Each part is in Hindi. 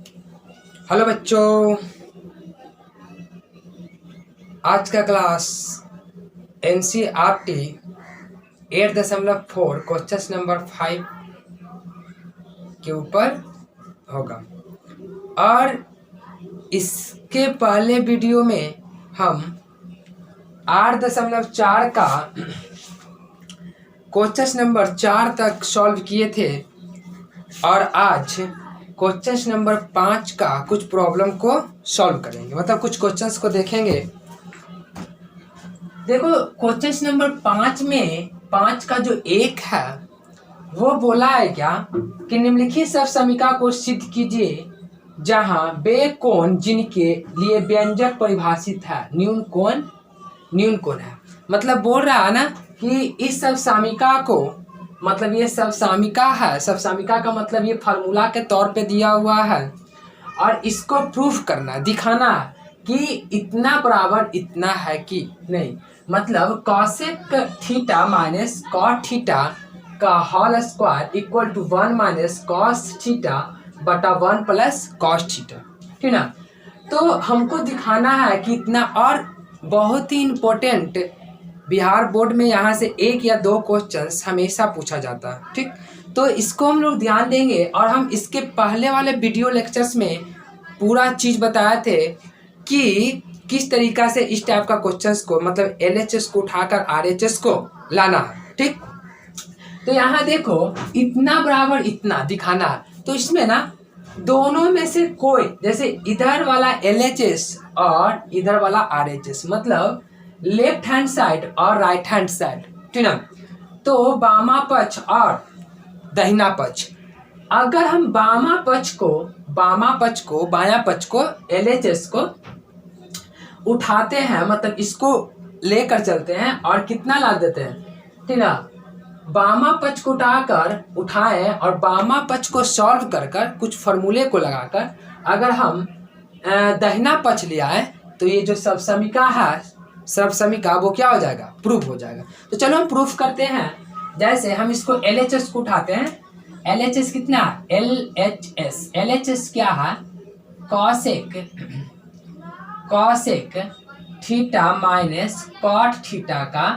हेलो बच्चों, आज का क्लास NCERT 8.4 क्वेश्चन नंबर 5 के ऊपर होगा। और इसके पहले वीडियो में हम 8.4 का क्वेश्चन नंबर 4 तक सॉल्व किए थे और आज क्वेश्चन नंबर 5 का कुछ प्रॉब्लम को सॉल्व करेंगे, मतलब कुछ क्वेश्चंस को देखेंगे। देखो, क्वेश्चन नंबर 5 में 5 का जो 1 है वो बोला है क्या कि निम्नलिखित सब समीकरण को सिद्ध कीजिए जहां वे कोण जिनके लिए व्यंजक परिभाषित है न्यून कोण है। मतलब बोल रहा है ना कि इस सब सामिका को, मतलब ये सब सामिका है, सब सामिका का मतलब ये फार्मूला के तौर पे दिया हुआ है और इसको प्रूफ करना, दिखाना कि इतना बराबर इतना है कि नहीं। मतलब cosec theta minus cot theta का whole square equal to 1 minus cos theta बटा 1 प्लस कॉस थीटा, ठीक ना। तो हमको दिखाना है कि इतना, और बहुत ही इम्पोर्टेंट बिहार बोर्ड में यहाँ से 1 या 2 क्वेश्चंस हमेशा पूछा जाता है, ठीक। तो इसको हम लोग ध्यान देंगे और हम इसके पहले वाले वीडियो लेक्चर्स में पूरा चीज़ बताए थे कि किस तरीका से इस टाइप का क्वेश्चंस को, मतलब LHS को उठाकर RHS को लाना है, ठीक। तो यहाँ देखो, इतना बराबर इतना दिखाना है। तो इसमें ना दोनों में से कोई, जैसे इधर वाला LHS और इधर वाला RHS, मतलब लेफ्ट हैंड साइड और राइट हैंड साइड, ठीक ना। तो बामा पक्ष और दाहिना पक्ष, अगर हम बामा पक्ष को बायां पक्ष को LHS को उठाते हैं, मतलब इसको लेकर चलते हैं और कितना ला देते हैं, ठीक ना। बामा पक्ष को उठाएं और बामा पक्ष को सॉल्व कर कुछ फॉर्मूले को लगाकर अगर हम दाहिना पक्ष ले आए तो ये जो सब समीका है, सब समीका वो क्या हो जाएगा, प्रूफ हो जाएगा। तो चलो हम प्रूफ करते हैं। जैसे हम इसको LHS को उठाते हैं, LHS कितना, LHS क्या है, cosec theta minus cot theta का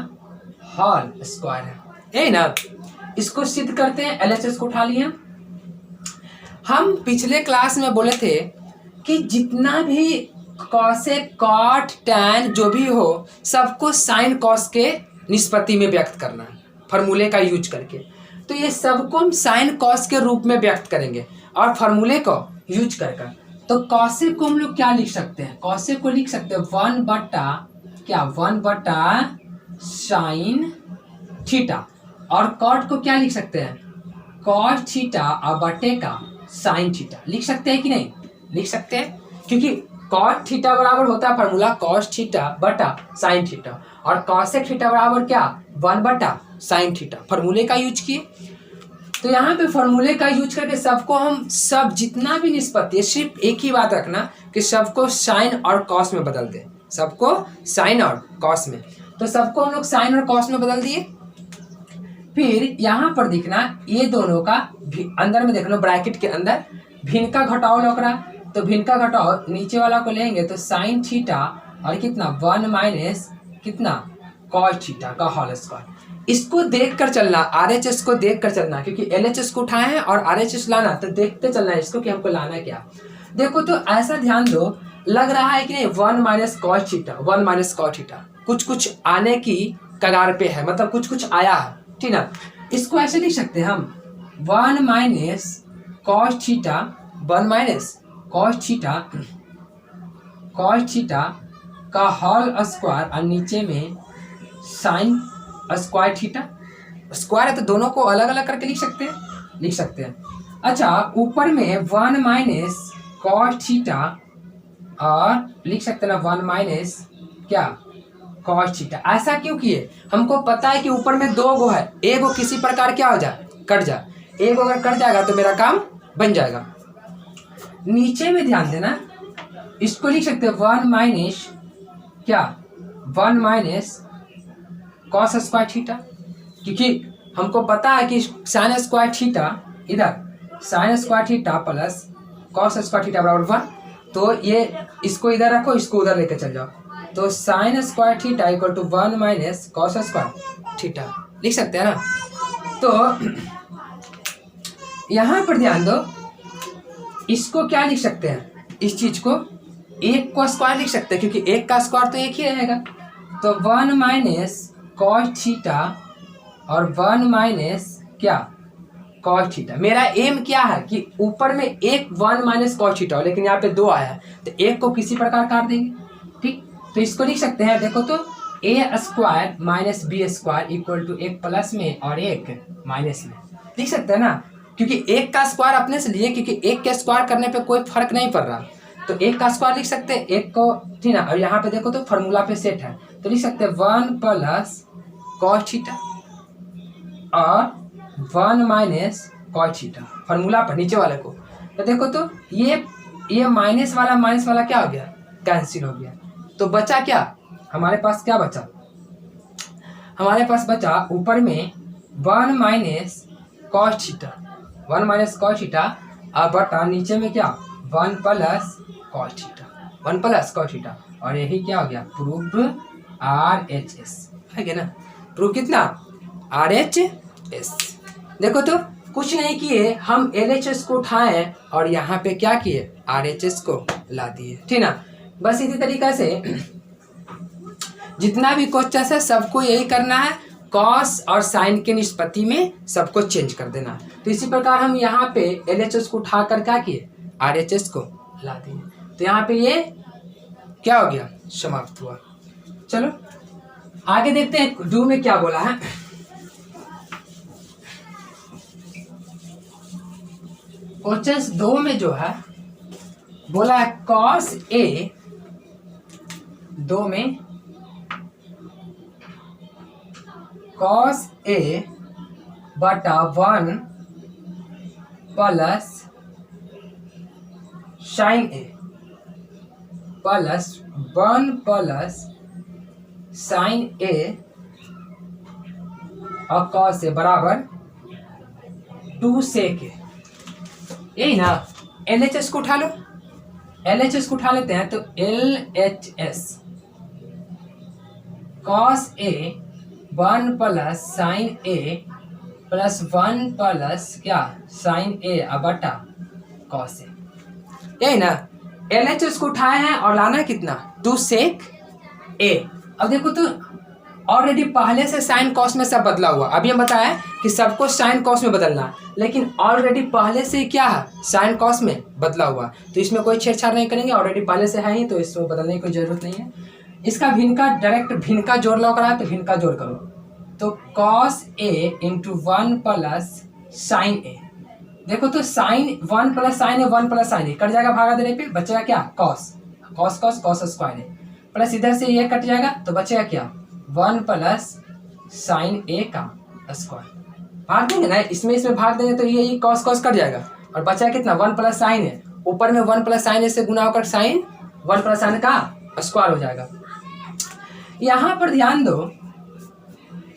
होल स्क्वायर है, यही ना। इसको सिद्ध करते हैं। LHS को उठा लिया। हम पिछले क्लास में बोले थे कि जितना भी कॉसेक कॉट टैन जो भी हो, सबको साइन कॉस के निष्पत्ति में व्यक्त करना है फार्मूले का यूज करके। तो ये सबको हम साइन कॉस के रूप में व्यक्त करेंगे और फार्मूले को यूज कर। तो कॉसेक को हम लोग क्या लिख सकते हैं, कॉसेक को लिख सकते हैं 1 बटा साइन थीटा, और कॉट को क्या लिख सकते हैं, कॉस थीटा और बटे का साइन थीटा। लिख सकते हैं कि नहीं, लिख सकते हैं, क्योंकि कॉट थीटा बराबर होता है फार्मूला कॉस थीटा बटा साइन थीटा, और कॉसेक थीटा बराबर क्या, 1 बटा साइन थीटा। फार्मूले का यूज किए। तो यहाँ पे फार्मूले का यूज करके सबको हम, सब जितना भी निष्पत्ति है, सिर्फ एक ही बात रखना कि सबको साइन और कॉस में बदल दे, सबको साइन और कॉस में। तो सबको हम लोग साइन और कॉस में बदल दिए। फिर यहाँ पर दिखना, ये दोनों का अंदर में देख लो, ब्रैकेट के अंदर भिन्न का घटाओ लग रहा, तो भिन्न का घटाओ नीचे वाला को लेंगे तो साइन थीटा और कितना 1 माइनस कितना कॉस थीटा का होल स्क्वायर। इसको देख कर चलना, RHS को देख कर चलना, क्योंकि LHS को उठाए हैं और RHS लाना, तो देखते चलना है इसको कि हमको लाना क्या। देखो तो ऐसा ध्यान दो, लग रहा है कि नहीं 1 minus cos theta, 1 minus cos theta कुछ आने की कगार पे है, मतलब कुछ आया है, ठीक ना। इसको ऐसे लिख सकते हैं हम 1 minus cos theta, 1 minus cos theta का होल स्क्वायर और नीचे में साइन स्क्वायर थीटा। स्क्वायर है तो दोनों को अलग अलग करके लिख सकते हैं। अच्छा, ऊपर में 1 माइनस कॉस थीटा और लिख सकते हैं ना 1 माइनस क्या कॉस थीटा। ऐसा क्यों किए, हमको पता है कि ऊपर में 2 गो है, एक गो किसी प्रकार क्या हो जाए, कट जाए, एक अगर कट जाएगा तो मेरा काम बन जाएगा। नीचे में ध्यान देना, इसको लिख सकते हैं 1 माइनस क्या, 1 माइनस कॉस स्क्वायर थीटा, क्योंकि हमको पता है कि साइन स्क्वायर थीटा, इधर sign square theta plus cos square theta बराबर 1। तो ये इसको इधर रखो, इसको उधर लेके चल जाओ, तो sine square theta equal to 1 minus cos square theta लिख सकते हैं ना। तो यहाँ पर ध्यान दो, इसको क्या लिख सकते हैं, इस चीज को एक को स्क्वायर लिख सकते हैं, क्योंकि एक का स्क्वायर तो एक ही रहेगा। तो 1 माइनस कॉस थीटा और 1 माइनस क्या कॉस थीटा। मेरा एम क्या है कि ऊपर में एक 1 माइनस कॉस थीटा हो, लेकिन यहाँ पे 2 आया है, तो एक को किसी प्रकार काट देंगे। ठीक, तो इसको लिख सकते हैं, देखो तो A square minus B square equal to एक प्लस में और एक माइनस में लिख सकते हैं ना, क्योंकि एक का स्क्वायर अपने से लिए, क्योंकि एक के स्क्वायर करने पे कोई फर्क नहीं पड़ रहा, तो एक का स्क्वायर लिख सकते हैं, एक को, ठीक ना। और यहाँ पे देखो तो फॉर्मूला पे सेट है, तो लिख सकते हैं 1 प्लस कॉस थीटा और 1 माइनस कॉस थीटा फॉर्मूला पर नीचे वाले को। तो देखो तो ये माइनस वाला क्या हो गया, कैंसिल हो गया। तो बचा क्या हमारे पास, क्या बचा हमारे पास, बचा ऊपर में 1 minus cos theta, 1 minus cos theta, और बटा नीचे में क्या 1 plus cos theta, 1 plus cos theta. और यही क्या हो गया, प्रूफ RHS है क्या ना। प्रूफ कितना RHS। देखो तो कुछ नहीं किए, हम LHS को उठाए और यहाँ पे क्या किए, RHS को ला दिए, ठीक ना। बस इसी तरीका से जितना भी क्वेश्चन है सबको यही करना है, कॉस और साइन के निष्पत्ति में सबको चेंज कर देना है। तो इसी प्रकार हम यहाँ पे LHS को उठा कर क्या किए, RHS को ला दिए। तो यहाँ पे ये क्या हो गया, समाप्त हुआ। चलो आगे देखते हैं डू में क्या बोला है। क्वेश्चन 2 में जो है बोला है कॉस ए, 2 में कॉस ए बटा 1 प्लस साइन ए प्लस 1 प्लस साइन ए और कॉस ए बराबर 2 सेक ए, यही ना। LHS को उठा लो, LHS को उठा लेते हैं, तो LHS cos A 1 plus sine A plus 1 plus क्या साइन ए बटा कॉस ए, यही ना। LHS को उठाए हैं और लाना है कितना, 2 सेक ए। अब देखो तो ऑलरेडी पहले से साइन कॉस में सब बदला हुआ, अभी हम बताया कि सबको साइन कॉस में बदलना, लेकिन ऑलरेडी पहले से क्या है, साइन कॉस में बदला हुआ, तो इसमें कोई छेड़छाड़ नहीं करेंगे, ऑलरेडी पहले से है ही, तो इसमें बदलने की कोई जरूरत नहीं है। इसका भिन्न का डायरेक्ट भिन्न का जोड़ लगा रहा है, तो भिन्न का जोड़ करो, तो cos A into 1 plus sine A. देखो तो sine 1 plus sine A, 1 plus sine A cut जाएगा, भागा देने पे बचेगा क्या, cos, cos cos cos square A, plus इधर से ये कट जाएगा, तो बचेगा क्या 1 प्लस साइन ए का स्क्वायर। भाग देंगे ना, इसमें भाग देंगे तो ये कॉस कॉस कट जाएगा, और बचा कितना 1 प्लस साइन ए, ऊपर में 1 प्लस साइन ए से गुना होकर साइन 1 प्लस साइन का स्क्वायर हो जाएगा। यहाँ पर ध्यान दो,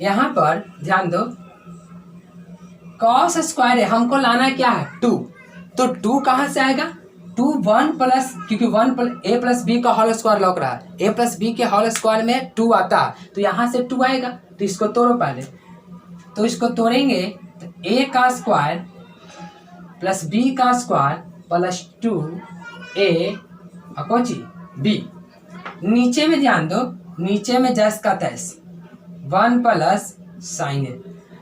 यहाँ पर ध्यान दो, कॉस स्क्वायर है, हमको लाना क्या है 2, तो 2 कहाँ से आएगा, 2 1 प्लस, क्योंकि 1 प्लस ए प्लस बी का होल स्क्वायर लौक रहा है, ए प्लस बी के होल स्क्वायर में 2 आता है, तो यहाँ से 2 आएगा, तो इसको तोड़ो पहले, तो इसको तोड़ेंगे तो ए का स्क्वायर प्लस बी का स्क्वायर प्लस 2 ए अकोची बी। नीचे में ध्यान दो, नीचे में जैस का तैस 1 प्लस साइन ए।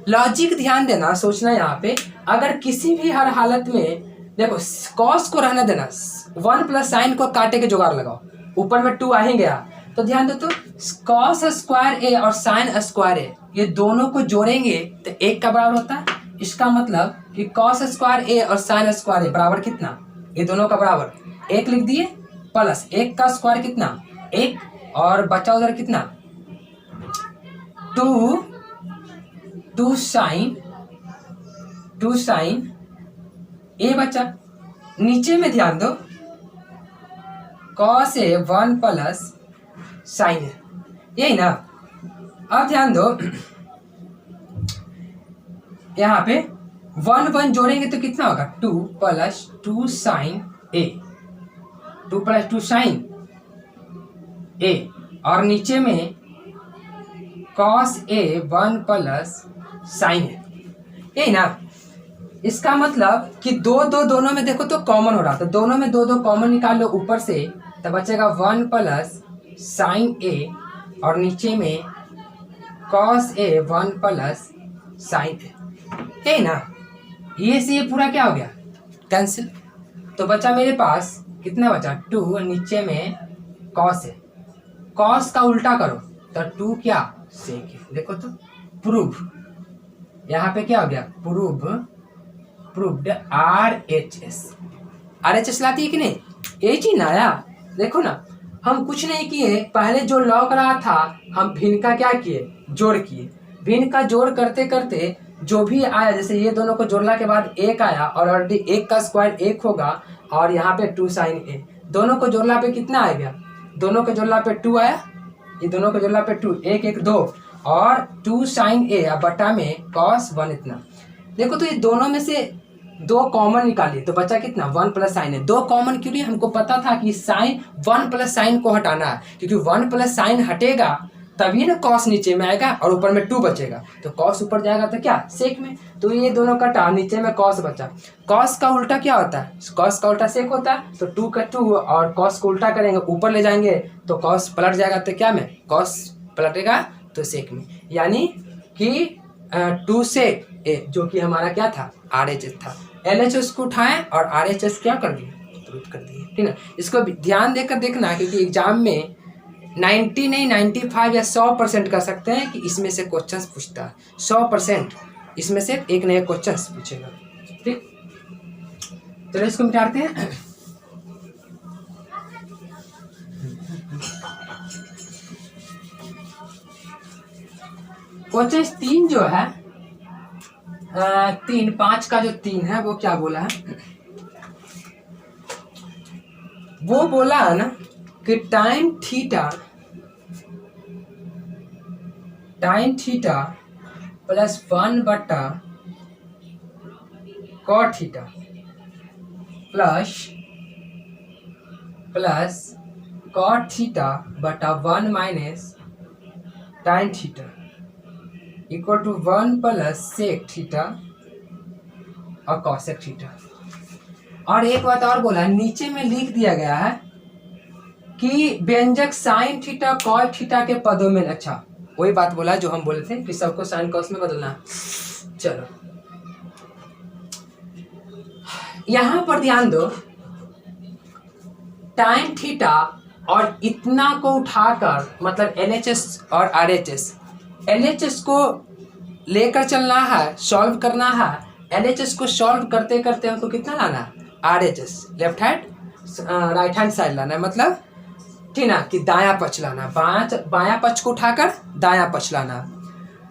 लॉजिक ध्यान देना, सोचना यहाँ पे, अगर किसी भी हर हालत में देखो कॉस को रहने देना, 1 प्लस साइन को काटे के जुगाड़ लगाओ, ऊपर में 2 आ ही गया, तो ध्यान दो तो कॉस स्क्वायर ए और साइन स्क्वायर ए ये दोनों को जोड़ेंगे तो 1 का बराबर होता है। इसका मतलब कि कॉस स्क्वायर ए और साइन स्क्वायर ए बराबर कितना, ये दोनों का बराबर 1 लिख दिए, प्लस 1 का स्क्वायर कितना 1, और बचा उधर कितना 2 साइन ए बचा। नीचे में ध्यान दो कॉस ए 1 प्लस साइन ए, यही ना। अब ध्यान दो यहाँ पे 1 1 जोड़ेंगे तो कितना होगा 2 प्लस 2 साइन ए, 2 + 2 साइन ए, और नीचे में कॉस ए 1 प्लस साइन ए, यही ना। इसका मतलब कि दोनों में देखो तो कॉमन हो रहा, तो दोनों में दो कॉमन निकाल लो ऊपर से, तो बचेगा 1 प्लस साइन ए, और नीचे में कॉस ए 1 प्लस साइन ए, यही ना। ये से ये पूरा क्या हो गया, कैंसिल। तो बचा मेरे पास कितना बचा, 2, नीचे में कॉस है, कॉस का उल्टा करो तो 2 क्या सेक है। देखो तो प्रूव, यहाँ पे क्या हो गया, प्रूव्ड RHS लाती है कि नहीं, यही चीज ना आया। देखो ना, हम कुछ नहीं किए, पहले जो लॉग रहा था हम भिन्न का क्या किए, जोड़ किए। भिन्न का जोड़ करते करते जो भी आया, जैसे ये दोनों को जोड़ने के बाद 1 आया, और ऑलरेडी 1 का स्क्वायर 1 होगा, और यहाँ पे 2 साइन ए, दोनों को जोड़ना पे कितना आएगा, दोनों को जोड़ना पे 2 आया, ये दोनों को जोड़ना पे 2, 1 1 2, और 2 साइन ए बटा में कॉस 1 इतना। देखो तो ये दोनों में से 2 कॉमन निकालिए, तो बचा कितना, 1 प्लस साइन है। 2 कॉमन क्यों नहीं, हमको पता था कि साइन 1 प्लस साइन को हटाना है, क्योंकि 1 प्लस साइन हटेगा तभी ना कॉस नीचे में आएगा और ऊपर में 2 बचेगा, तो कॉस ऊपर जाएगा तो क्या सेक में, तो ये दोनों कटा, नीचे में कॉस बचा। कॉस का उल्टा क्या होता है, कॉस का उल्टा सेक होता है, तो 2 का 2, और कॉस को उल्टा करेंगे ऊपर ले जाएंगे तो कॉस पलट जाएगा, तो क्या में कॉस पलटेगा तो सेक में, यानी कि 2 सेक ए, जो कि हमारा क्या था, RHS था। LHS को उठाएं और RHS क्या कर दिए, प्रूव कर दिए, ठीक ना। इसको ध्यान देकर देखना, क्योंकि एग्जाम में 90 नहीं 95 या 100% कर सकते हैं कि इसमें से क्वेश्चंस पूछता है, 100% इसमें से एक नया क्वेश्चंस पूछेगा, ठीक। चलो इसको मिटाते हैं। क्वेश्चन 3 जो है, 3 5 का जो 3 है वो क्या बोला है, वो बोला है ना कि टाइन थीटा प्लस 1 बटा cot theta plus cot theta बटा 1 minus tan theta equal to 1 plus sec theta और कॉसेक थीटा। और एक बात और बोला, नीचे में लिख दिया गया है कि व्यंजक साइन थीटा कॉस थीटा के पदों में, अच्छा वही बात बोला जो हम बोले थे कि सबको साइन कॉस में बदलना है। चलो यहां पर ध्यान दो, टाइन थीटा और इतना को उठाकर, मतलब LHS और RHS, LHS को लेकर चलना है, सॉल्व करना है। LHS को सॉल्व करते करते हमको कितना लाना है, RHS left hand right hand side लाना है, मतलब ठीक ना, कि दायां पक्ष लाना, बायां पक्ष को उठाकर दायां पक्ष लाना।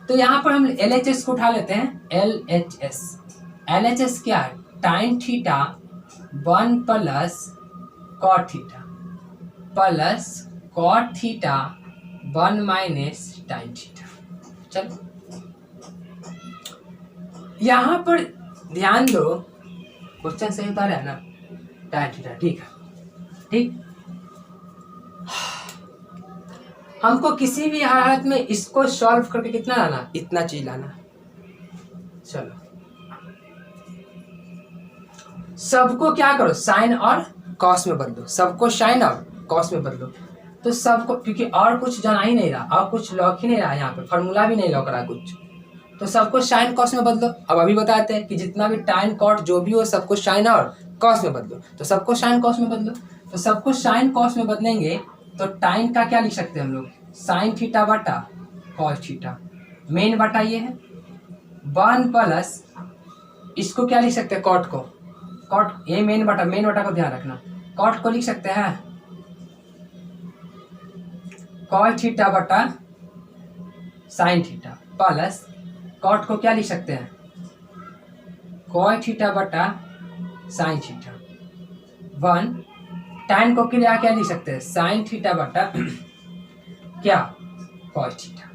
तो यहाँ पर हम LHS को उठा लेते हैं, LHS क्या है, tan theta 1 plus cot theta plus cot theta 1 minus tan theta. चलो यहाँ पर ध्यान दो, क्वेश्चन सही उतारा है ना, टाइन थीटा, ठीक है, ठीक। हमको किसी भी हालत में इसको सॉल्व करके कितना लाना, इतना चीज लाना। चलो सबको क्या करो, साइन और कॉस में बदलो, सबको साइन और कॉस में बदलो। तो सबको, क्योंकि और कुछ जाना ही नहीं रहा, और कुछ लॉक ही नहीं रहा, यहाँ पे फॉर्मूला भी नहीं लॉक रहा कुछ, तो सबको साइन कॉस में बदलो। अब अभी बताते हैं कि जितना भी टाइन कॉट जो भी हो सबको साइन और कॉस में बदलो, तो सबको साइन कॉस में बदलो। तो सबको साइन कॉस में बदलेंगे तो टाइन का क्या लिख सकते हैं हम लोग, साइन थीटा बटा कॉस थीटा, मेन बटा ये है 1 प्लस, इसको क्या लिख सकते हैं, कॉट को, कॉट ये मेन बटा को ध्यान रखना, कॉट को लिख सकते हैं कॉस थीटा बटा साइन थीटा प्लस कॉट को क्या लिख सकते हैं, कॉस थीटा बटा साइन थीटा 1, टाइन को क्या लिख सकते हैं, साइन थीटा बटा क्या कॉस थीटा,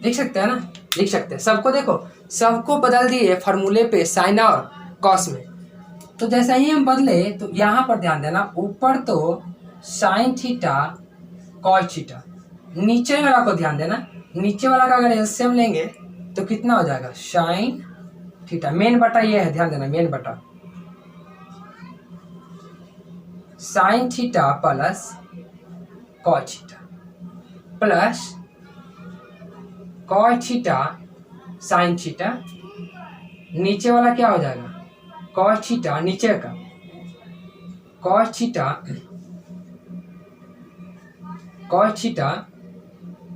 लिख सकते हैं ना, लिख सकते हैं। सबको देखो, सबको बदल दिए फार्मूले पे साइन और कॉस में, तो जैसा ही हम बदले तो यहाँ पर ध्यान देना, ऊपर तो साइन थीटा कॉस थीटा, नीचे वाला को ध्यान देना, नीचे वाला का अगर एलसीएम लेंगे तो कितना हो जाएगा, साइन थीटा, मेन बटा ये है, ध्यान देना मेन बटा sine theta plus cos theta plus cos theta sine theta, नीचे वाला क्या हो जाएगा, कॉस थीटा, नीचे का cos theta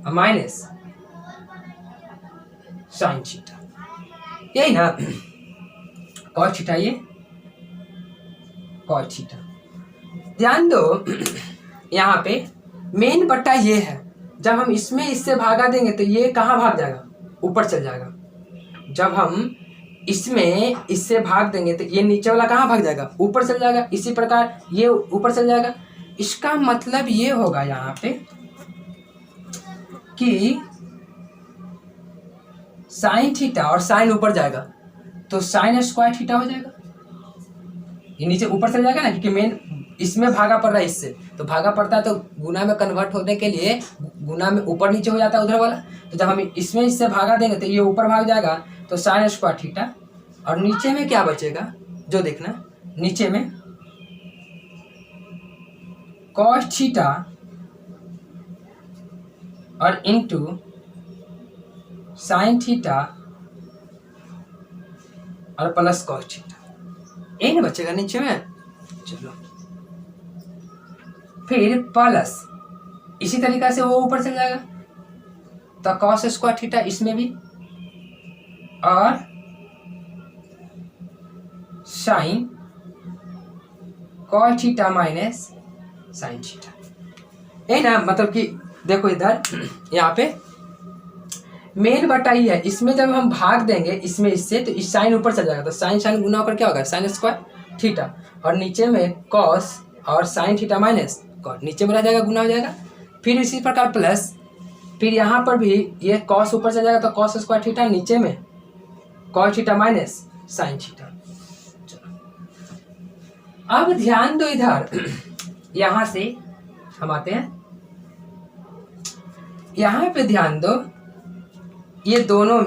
minus sine theta, यही ना, कॉस थीटा, ये कॉस थीटा। ध्यान दो यहाँ पे मेन बट्टा ये है, जब हम इसमें इससे भागा देंगे तो ये कहाँ भाग जाएगा, ऊपर चल जाएगा। जब हम इसमें इससे भाग देंगे तो ये नीचे वाला कहाँ भाग जाएगा, ऊपर चल जाएगा। इसी प्रकार ये ऊपर चल जाएगा। इसका मतलब ये होगा यहाँ पे कि साइन थीटा और साइन ऊपर जाएगा तो साइन स्क्वायर थीटा हो जाएगा। ये नीचे ऊपर चल जाएगा ना, क्योंकि मेन इसमें भागा पड़ रहा है, इससे तो भागा पड़ता है, तो गुना में कन्वर्ट होने के लिए गुना में ऊपर नीचे हो जाता है उधर वाला। तो जब हम इसमें इससे भागा देंगे तो ये ऊपर भाग जाएगा, तो साइन स्क्वायर थीटा, और नीचे में क्या बचेगा, जो देखना नीचे में कॉस थीटा और इनटू साइन थीटा और प्लस कॉस थीटा, यही ना बचेगा नीचे में। चलो फिर प्लस इसी तरीका से वो ऊपर चल जाएगा, तो कॉस स्क्वायर थीटा इसमें भी, और sine cos theta minus sine theta, यही ना। मतलब कि देखो इधर यहाँ पे मेन बटा ही है, इसमें जब हम भाग देंगे इसमें इससे तो इस साइन ऊपर चल जाएगा, तो साइन साइन गुना होकर क्या होगा, साइन स्क्वायर थीटा, और नीचे में कॉस और साइन थीटा माइनस कॉस, नीचे में रह जाएगा, गुना हो जाएगा। फिर इसी प्रकार प्लस, फिर यहाँ पर भी ये कॉस ऊपर चल जाएगा तो कॉस स्क्वायर थीटा, नीचे में cos theta minus sine theta. अब ध्यान दो इधर, यहां से हम आते हैं, यहां पे ध्यान दो, ये दोनों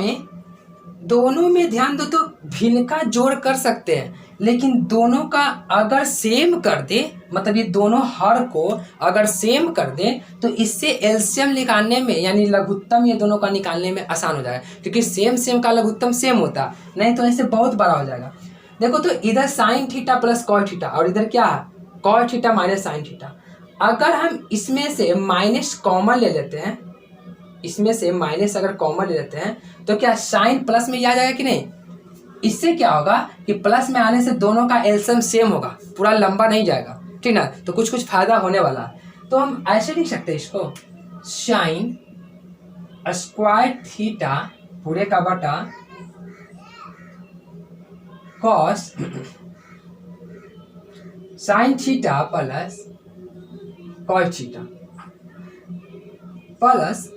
में ध्यान दो, तो भिन्न का जोड़ कर सकते हैं, लेकिन दोनों का अगर सेम कर दे, मतलब ये दोनों हर को अगर सेम कर दे तो इससे एलसीएम निकालने में, यानी लघुत्तम ये दोनों का निकालने में आसान हो जाएगा, क्योंकि सेम का लघुत्तम सेम होता, नहीं तो ऐसे बहुत बड़ा हो जाएगा। देखो तो इधर sine theta plus cos theta, और इधर क्या है, cos theta minus sine theta. अगर हम इसमें से माइनस कॉमन ले लेते हैं, इसमें से माइनस अगर कॉमन ले लेते हैं तो क्या साइन प्लस में आ जाएगा कि नहीं। इससे क्या होगा कि प्लस में आने से दोनों का एलसीएम सेम होगा, पूरा लंबा नहीं जाएगा, ठीक ना, तो कुछ फायदा होने वाला है। तो हम ऐसे लिख सकते हैं इसको, साइन स्क्वायर थीटा पूरे का बटा cos sine theta plus cos theta plus,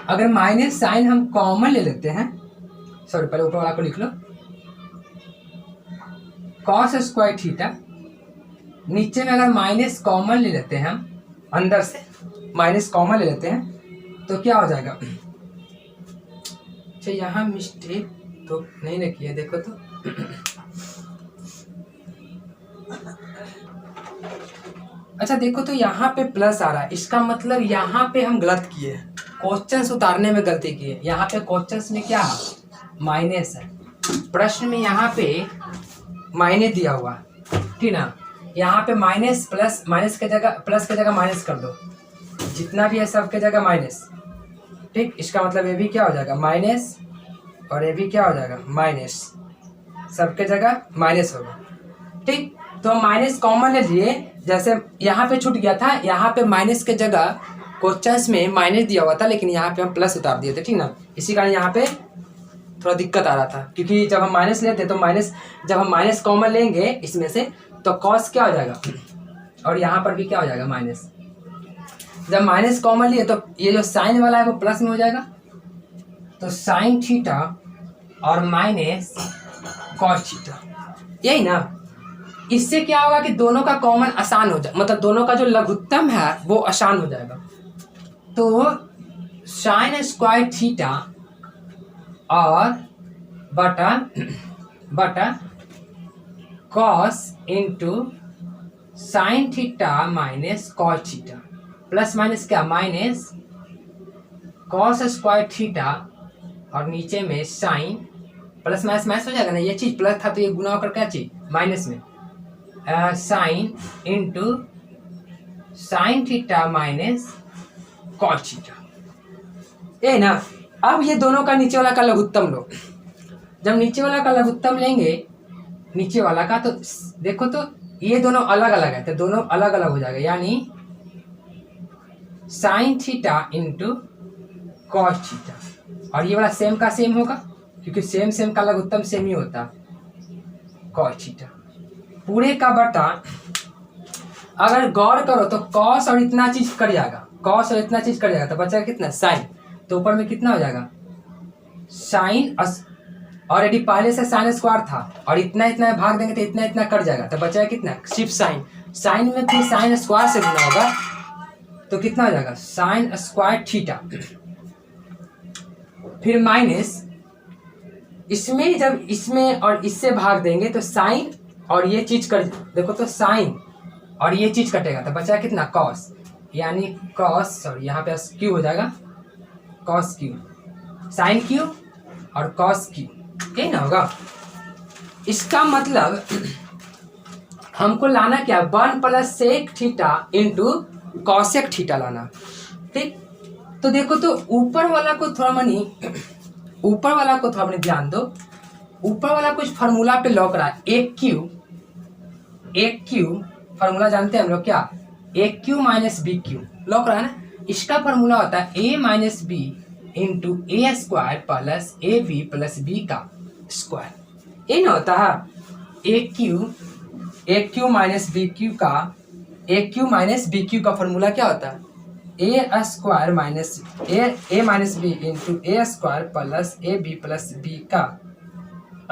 अगर माइनस साइन हम कॉमन ले लेते हैं, सॉरी पहले ऊपर वाला को लिख लो, कॉस स्क्वायर थीटा, नीचे में अगर माइनस कॉमन ले लेते हैं, हम अंदर से माइनस कॉमन ले लेते हैं तो क्या हो जाएगा। अच्छा यहाँ मिस्टेक तो नहीं ना किया, देखो तो अच्छा देखो तो यहाँ पे प्लस आ रहा है, इसका मतलब यहाँ पे हम गलत किए हैं, क्वेश्चन उतारने में गलती की है। यहाँ पे क्वेश्चन में क्या है, माइनस है, प्रश्न में यहाँ पे माइनस दिया हुआ है, ठीक ना। यहाँ पे माइनस प्लस, माइनस के जगह प्लस के जगह माइनस कर दो, जितना भी है सब के जगह माइनस, ठीक। इसका मतलब ये भी क्या हो जाएगा माइनस, और ये भी क्या हो जाएगा माइनस, सबके जगह माइनस होगा, ठीक। तो हम माइनस कॉमन ले लिए, जैसे यहाँ पे छूट गया था, यहाँ पे माइनस के जगह क्वेश्चंस में माइनस दिया हुआ था, लेकिन यहाँ पे हम प्लस उतार दिए थे, ठीक ना। इसी कारण यहाँ पे थोड़ा दिक्कत आ रहा था, क्योंकि जब हम माइनस लेते तो माइनस, जब हम माइनस कॉमन लेंगे इसमें से तो कॉस क्या हो जाएगा, और यहाँ पर भी क्या हो जाएगा माइनस। जब माइनस कॉमन लिए तो ये जो साइन वाला है वो प्लस में हो जाएगा, तो साइन थीटा और माइनस कॉस थीटा, यही ना। इससे क्या होगा कि दोनों का कॉमन आसान हो जाए, मतलब दोनों का जो लघुत्तम है वो आसान हो जाएगा। तो साइन स्क्वायर थीटा और बटा cos into sine theta minus cos theta, plus minus क्या माइनस कॉस स्क्वायर थीटा और नीचे में साइन, प्लस माइनस माइनस हो जाएगा ना, ये चीज प्लस था तो ये गुना होकर क्या चीज माइनस में, sine into sine theta minus cos theta, ये ना। अब ये दोनों का नीचे वाला का लघुत्तम लो। जब नीचे वाला का लघुत्तम लेंगे नीचे वाला का, तो देखो तो ये दोनों अलग अलग है, तो दोनों अलग अलग हो जाएगा, यानी sign theta into cos theta, और ये वाला सेम का सेम होगा क्योंकि सेम सेम का लघुत्तम सेम ही होता, कॉस थीटा पूरे का बटा, अगर गौर करो तो कॉस और इतना चीज कर जाएगा, कॉस और इतना चीज कर जाएगा तो बचेगा कितना साइन, तो ऊपर में कितना हो जाएगा साइन, ऑलरेडी पहले से साइन स्क्वायर था और इतना इतना भाग देंगे तो इतना इतना कट जाएगा, तो बचेगा कितना सिर्फ साइन, साइन में फिर साइन स्क्वायर से गुना होगा तो कितना हो जाएगा साइन स्क्वायर थीटा, फिर माइनस इसमें, जब इसमें और इससे भाग देंगे तो साइन और ये चीज कर, देखो तो साइन और ये चीज कटेगा तो बचा कितना कॉस, यानी कॉस, सॉरी यहाँ पे क्यू हो जाएगा, कॉस क्यू, साइन क्यू और कॉस क्यू, यही ना होगा। इसका मतलब हमको लाना क्या, 1 plus sec theta into cosec theta लाना, ठीक। तो देखो तो ऊपर वाला को थोड़ा मनी ध्यान दो, ऊपर वाला कुछ फार्मूला पे लॉक रहा है, एक क्यू फार्मूला जानते हैं हम लोग क्या, A cube minus B cube लॉक रहा है ना, इसका फार्मूला होता है A minus B into A square plus A B plus B का स्क्वायर, ये ना होता है एक क्यू माइनस बी क्यू का, A cube minus B cube का फार्मूला क्या होता है A square minus A minus B into A square plus A B plus B का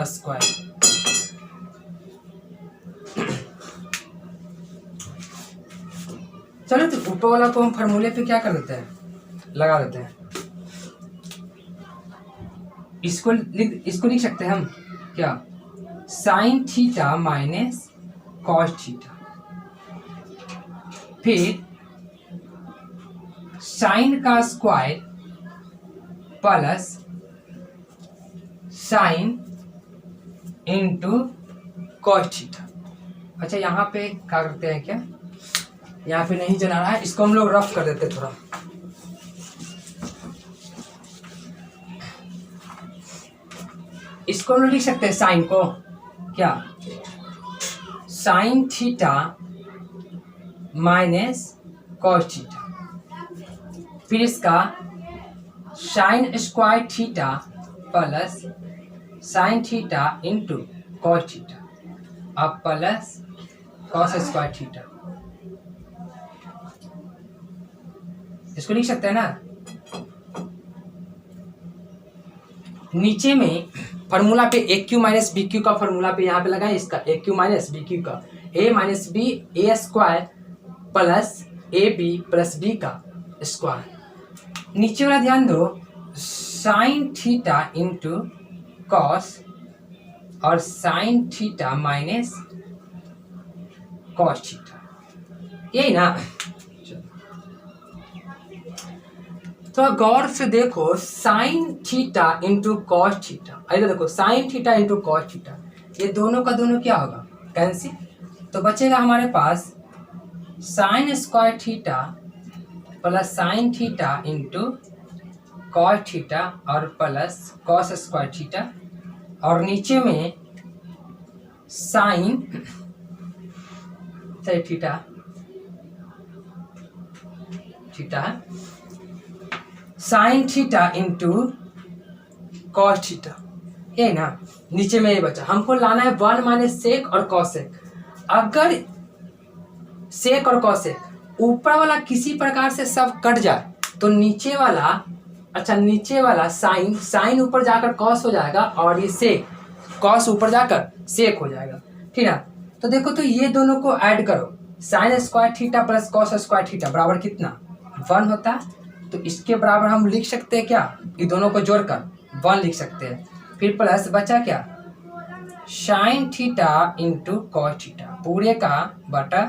स्क्वायर। चलो तो ऊपर वाला को हम फार्मूले पे क्या कर देते हैं, लगा देते हैं, इसको लिख सकते हैं हम क्या, sine theta minus cos theta, फिर साइन का square plus sine into cos theta. अच्छा यहाँ पे क्या करते हैं, क्या यहाँ पे नहीं जना रहा है, इसको हम लोग रफ कर देते हैं थोड़ा, इसको हम लोग लिख सकते हैं साइन को क्या, sine theta minus cos theta, फिर इसका sine square theta plus sine theta into cos theta अब प्लस कॉस स्क्वायर थीटा, इसको लिख सकते हैं ना। नीचे में फार्मूला पे a cube minus B cube का फार्मूला पे यहाँ पे लगाए, इसका a cube minus B cube का a minus b a square plus A B plus B का स्क्वायर। नीचे वाला ध्यान दो, साइन थीटा इंटू कॉस और sign theta minus cos theta, यही ना। तो गौर से देखो, sign theta into cos theta, इधर देखो sign theta into cos theta, ये दोनों का दोनों क्या होगा कैंसिल, तो बचेगा हमारे पास sine square theta plus sine theta into cos theta और प्लस कॉस स्क्वायर थीटा, और नीचे में sine theta sine theta into cos theta, ये ना। नीचे में ये बचा, हमको लाना है 1 माइनस सेक और कॉसेक। अगर सेक और कॉसेक ऊपर वाला किसी प्रकार से सब कट जाए तो नीचे वाला, अच्छा नीचे वाला साइन ऊपर जाकर कॉस हो जाएगा और ये सेक कॉस ऊपर जाकर सेक हो जाएगा, ठीक है। तो देखो तो ये दोनों को ऐड करो, sign square theta plus cos square theta बराबर कितना 1 होता है। तो इसके बराबर हम लिख सकते हैं क्या, ये दोनों को जोड़कर 1 लिख सकते हैं। फिर प्लस बचा क्या, sine theta into cos theta, पूरे का बटा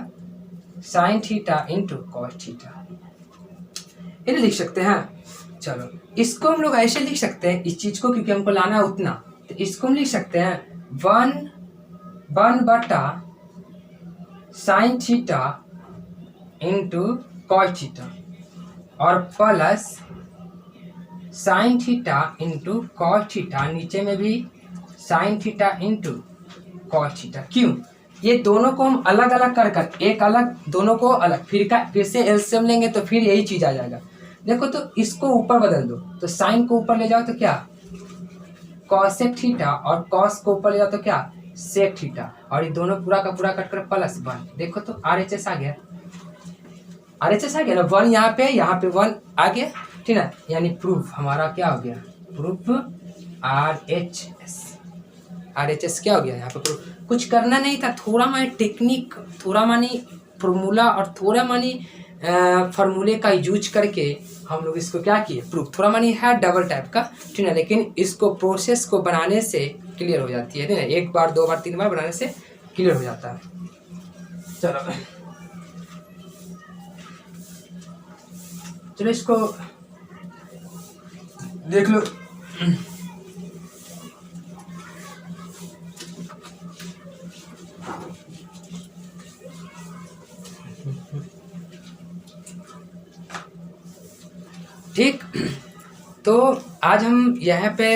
sine theta into cos theta, ये लिख सकते हैं। चलो इसको हम लोग ऐसे लिख सकते हैं इस चीज को, क्योंकि हमको लाना है उतना, तो इसको हम लिख सकते हैं 1 बटा sine theta into cos theta और plus sine theta into cos theta, नीचे में भी sine theta into cos theta. क्यों, ये दोनों को हम अलग अलग कर एक अलग, दोनों को अलग, फिर से एलसीएम लेंगे तो फिर यही चीज आ जाएगा। देखो तो इसको ऊपर बदल दो, तो साइन को ऊपर ले जाओ तो क्या कॉसेक थीटा और कॉस को ऊपर ले जाओ तो क्या सेक थीटा, और ये दोनों पूरा का पूरा कट कर प्लस 1। देखो तो RHS आ गया, RHS आ गया ना, 1 यहाँ पे 1 आ गया, ठीक है। यानी प्रूफ हमारा क्या हो गया, प्रूफ RHS क्या हो गया यहाँ पे प्रूफ। कुछ करना नहीं था, थोड़ा मानी टेक्निक, थोड़ा मानी फॉर्मूला और थोड़ा मानी फार्मूले का यूज करके हम लोग इसको क्या किए प्रूफ। थोड़ा मानी है डबल टाइप का, ठीक है, लेकिन इसको प्रोसेस को बनाने से क्लियर हो जाती है, ठीक है। 1 बार 2 बार 3 बार बनाने से क्लियर हो जाता है। चलो इसको देख लो। ठीक, तो आज हम यहाँ पे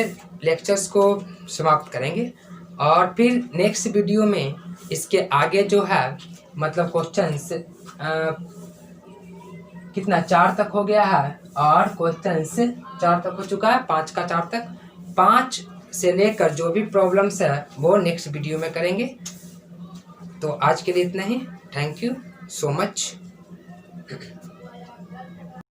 लेक्चर्स को समाप्त करेंगे और फिर नेक्स्ट वीडियो में इसके आगे जो है मतलब क्वेश्चंस कितना 4 तक हो गया है और क्वेश्चंस 4 तक हो चुका है, 5 का 4 तक, 5 से लेकर जो भी प्रॉब्लम्स है वो नेक्स्ट वीडियो में करेंगे। तो आज के लिए इतना ही, थैंक यू सो मच।